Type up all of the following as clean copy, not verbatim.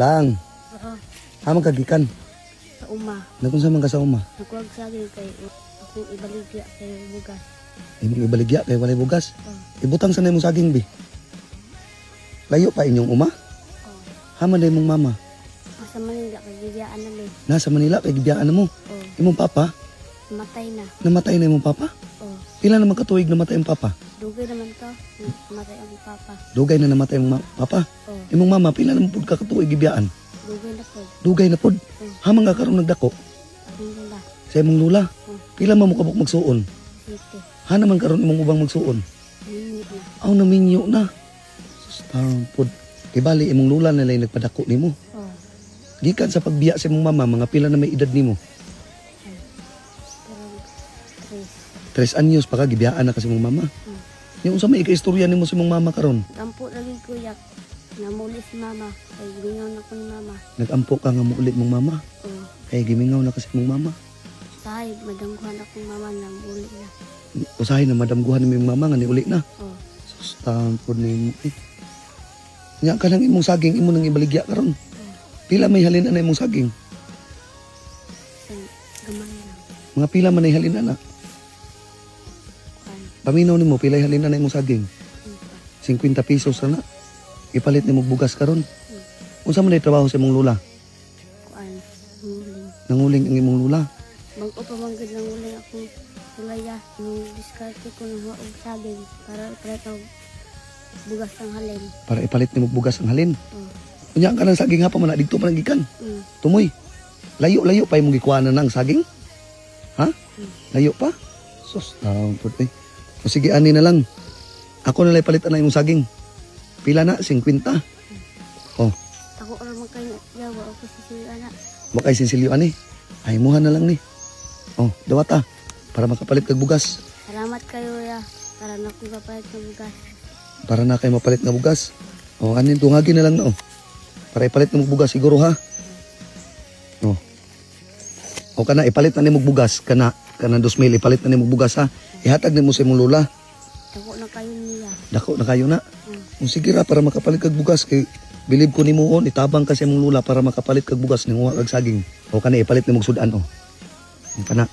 Lang. Oo. Hamang kagikan. Sa uma. Nakunsa man ka sa uma. Nagkuwag saging kay akong ibaligya kay bugas. Imong ibaligya kay walay bugas. Oo. Ibutang sa imong saging bi. Layo pa inyong uma. Oo. Haman na imong mama. Asa Manila kay gigiyaan na mi. Nasa Manila kay gibiyaan na mo. Oo. Imong papa, Matay na. namatay na imong papa. Oo. Pila naman katuig namatay ang papa? Dugay naman to. Matay ang papa. Dugay na namatay ang papa. Oo. Imong mama pila naman pud ka katuig gibiyaan? Dugay na po. Dugay na pud. Oo. Hamang ka karon nagdako Akong lula. sa imong lula. Oo. Pila man mo kabuk magsuon? Siti. Ha naman karon imong ubang magsuon? Minit na. Aw naminyo na. Pud. Ibali imong lula na lay nagpadako nimo. Oo. Gikan sa pagbiya sa imong mama mga pila na may edad nimo? Pero Chris. 3 anyos pa ka gibiyaan na kasi imong mama. Yung unsa may ika-istorya nimo sa imong mama karon? Dampo lagi kuya. Namuli si mama. Kay gingaw na ko ni mama. Nag-ampo ka nga muulit mong mama. Oo. Kay gimingaw na kasi mong mama. Sahay, madangguhan akong mama nang uli na. Usahay na madamguhan ni mama nga niuli na. Oo. Sustampod nimo. Nya ka nang imong saging imo nang ibaligya karon. Pila may halin na imong saging? Sa gamay lang. Mga pila man ay halin na. Kuan. Paminaw nimo pila ay halin na imong saging? Impa. 50 pesos na. Ipalit nimo bugas karon. Unsa man ay trabaho sa imong lula? Kuan. Huling. Nanguling ang imong lula. Mag-upamanggad ng uling akong tulaya. Nung diskarte ko ng huwag saging para ipalit bugas ng halin. Para ipalit nimo bugas ang halin. Oo. Unya ka nang saging ha pa man didto pa nang gikan. Tumoy. Layo-layo pa imong gikuhanan ng saging? Ha? Layo pa? Sus, pud eh. O sige ani na lang. Ako na lay palitan na imong saging. Pila na 50. Oh, Ako orang magkain yawa ako sa sila anak. makay sinsilyo ani. Ay muha na lang ni. Oh, dawata para makapalit kag bugas. Salamat kayo ya. Para na ko kapalit ng bugas. Para na kay mapalit nga bugas. Oh, anin tungagi na lang na oh. Para ipalit mo bugas siguro ha. Oh. O kana ipalit na nimo bugas kana 2,000 ipalit na nimo bugas ha. Ihatag nimo sa imong lula. Ako na kayo niya. Dako na kayo na. Hmm. O sige ra para makapalit kag bugas kay bilib ko nimo on itabang ka sa imong lula para makapalit kag bugas ning uwa kag saging. O kana ipalit nimo sudan oh. Ang kana.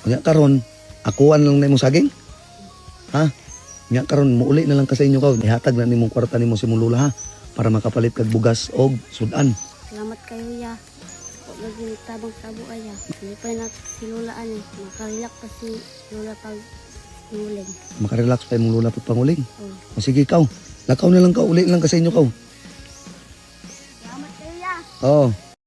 Unya karon akuan lang na imong saging. Ha? Nya karon muuli na lang ka sa inyo ka. Ihatag na nimong kwarta nimo sa imong lula ha para makapalit kag bugas og sudan. Salamat kayo ya. Ako lagi tabang tabo aya. Hindi pa na silulaan eh. Makarelak pa si lula pag nguling. Makarelax pa imong lula pag panguling. Oh. O sige ikaw. Lakaw na lang ka uli lang ka sa inyo ka. Salamat kayo ya. Oh.